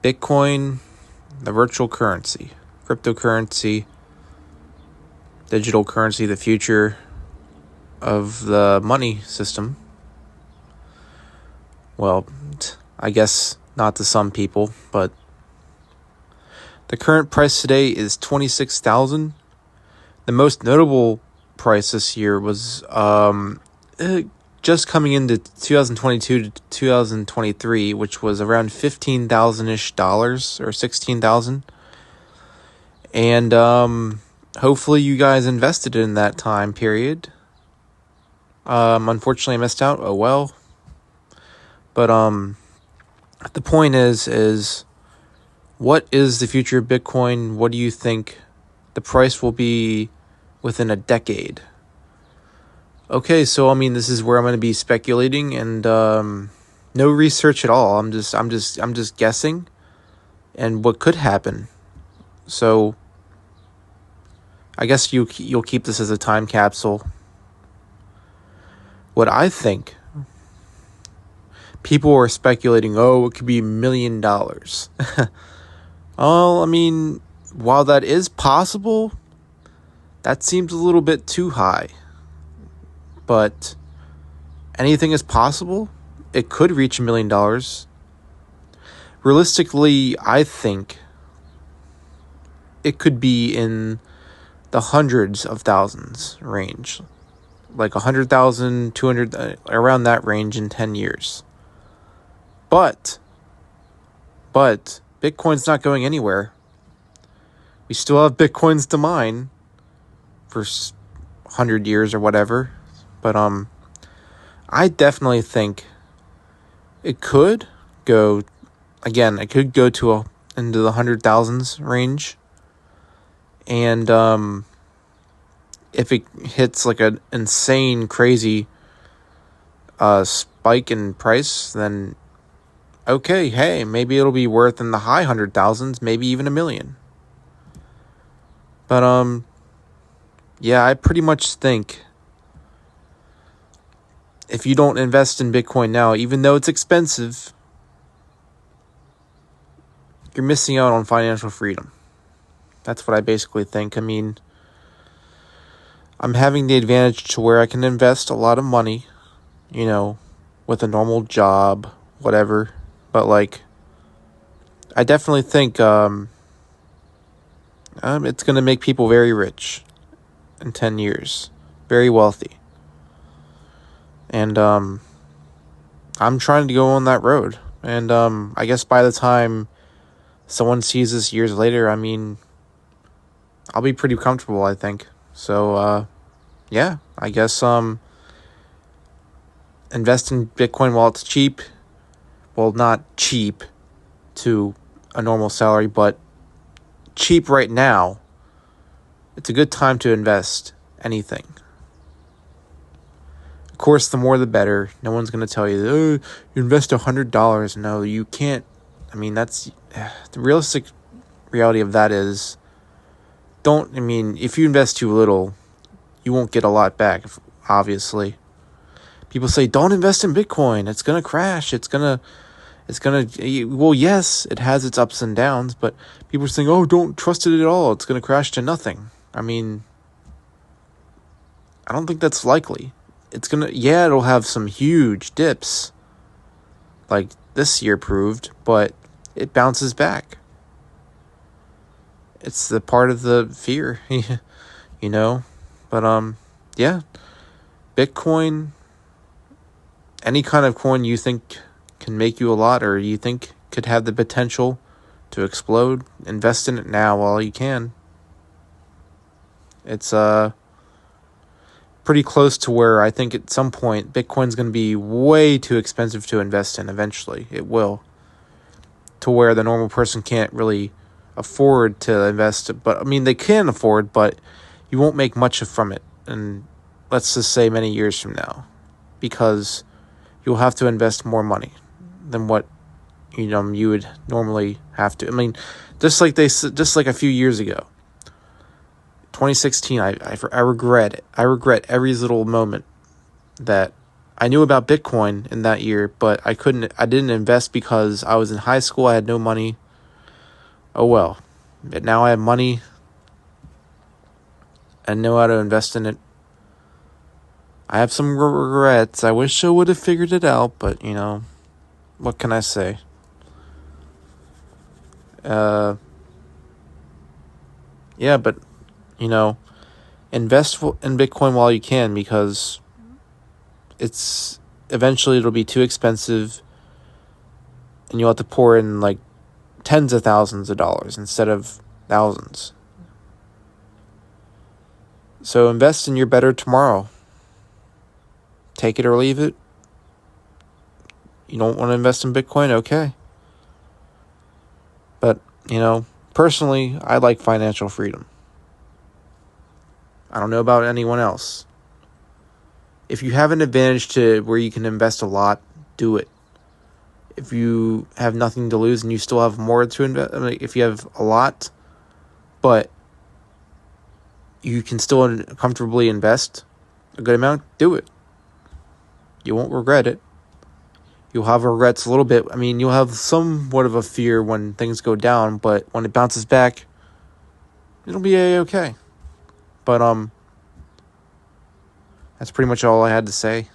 Bitcoin, the virtual currency, cryptocurrency, digital currency, the future of the money system. Well, I guess not to some people, but the current price today is $26,000. The most notable price this year was just coming into 2022 to 2023, which was around $15,000-ish or $16,000. And hopefully you guys invested in that time period. Unfortunately I missed out. Oh well. But the point is what is the future of Bitcoin? What do you think the price will be within a decade? Okay, so I mean, this is where I'm going to be speculating, and no research at all. I'm just guessing, and what could happen. So I guess you'll keep this as a time capsule. What I think, people are speculating, oh, it could be $1 million. Well, I mean, while that is possible, that seems a little bit too high. But anything is possible. It could reach $1 million. Realistically, I think it could be in the hundreds of thousands range. Like 100,000, 200, around that range in 10 years. But Bitcoin's not going anywhere. We still have Bitcoins to mine for 100 years or whatever. But I definitely think it could go, again, it could go to into the 100,000s range. And if it hits like an insane, crazy spike in price, then okay, hey, maybe it'll be worth in the high 100,000s, maybe even $1 million. But yeah, I pretty much think if you don't invest in Bitcoin now, even though it's expensive, you're missing out on financial freedom. That's what I basically think. I mean, I'm having the advantage to where I can invest a lot of money, with a normal job, whatever. But, I definitely think it's going to make people very rich in 10 years. Very wealthy. And I'm trying to go on that road. And I guess by the time someone sees this years later, I mean, I'll be pretty comfortable, I think. So, yeah, I guess invest in Bitcoin while it's cheap. Well, not cheap to a normal salary, but cheap right now. It's a good time to invest anything. Of course, the more the better. No one's going to tell you, oh, you invest $100. No, you can't. I mean, that's the realistic reality of that is if you invest too little, you won't get a lot back, obviously. People say, don't invest in Bitcoin. It's going to crash. Well, yes, it has its ups and downs, but people are saying, oh, don't trust it at all. It's going to crash to nothing. I mean, I don't think that's likely. It'll have some huge dips, like this year proved, but it bounces back. It's the part of the fear, But, yeah, Bitcoin, any kind of coin you think can make you a lot or you think could have the potential to explode, invest in it now while you can. It's pretty close to where I think at some point Bitcoin's going to be way too expensive to invest in eventually. It will. To where the normal person can't really afford to invest. But, I mean, they can afford, but you won't make much from it. And let's just say many years from now. Because you'll have to invest more money than what you would normally have to. I mean, just like a few years ago, 2016. I regret it. I regret every little moment that I knew about Bitcoin in that year, but I didn't invest because I was in high school. I had no money, Oh well. But now I have money and know how to invest in it. I have some regrets. I wish I would have figured it out, but what can I say? Yeah, but invest in Bitcoin while you can, because eventually it'll be too expensive and you'll have to pour in like tens of thousands of dollars instead of thousands. So invest in your better tomorrow. Take it or leave it. You don't want to invest in Bitcoin? Okay. But, personally, I like financial freedom. I don't know about anyone else. If you have an advantage to where you can invest a lot, do it. If you have nothing to lose and you still have more to invest, if you have a lot, but you can still comfortably invest a good amount, do it. You won't regret it. You'll have regrets a little bit. You'll have somewhat of a fear when things go down, but when it bounces back, it'll be okay. But that's pretty much all I had to say.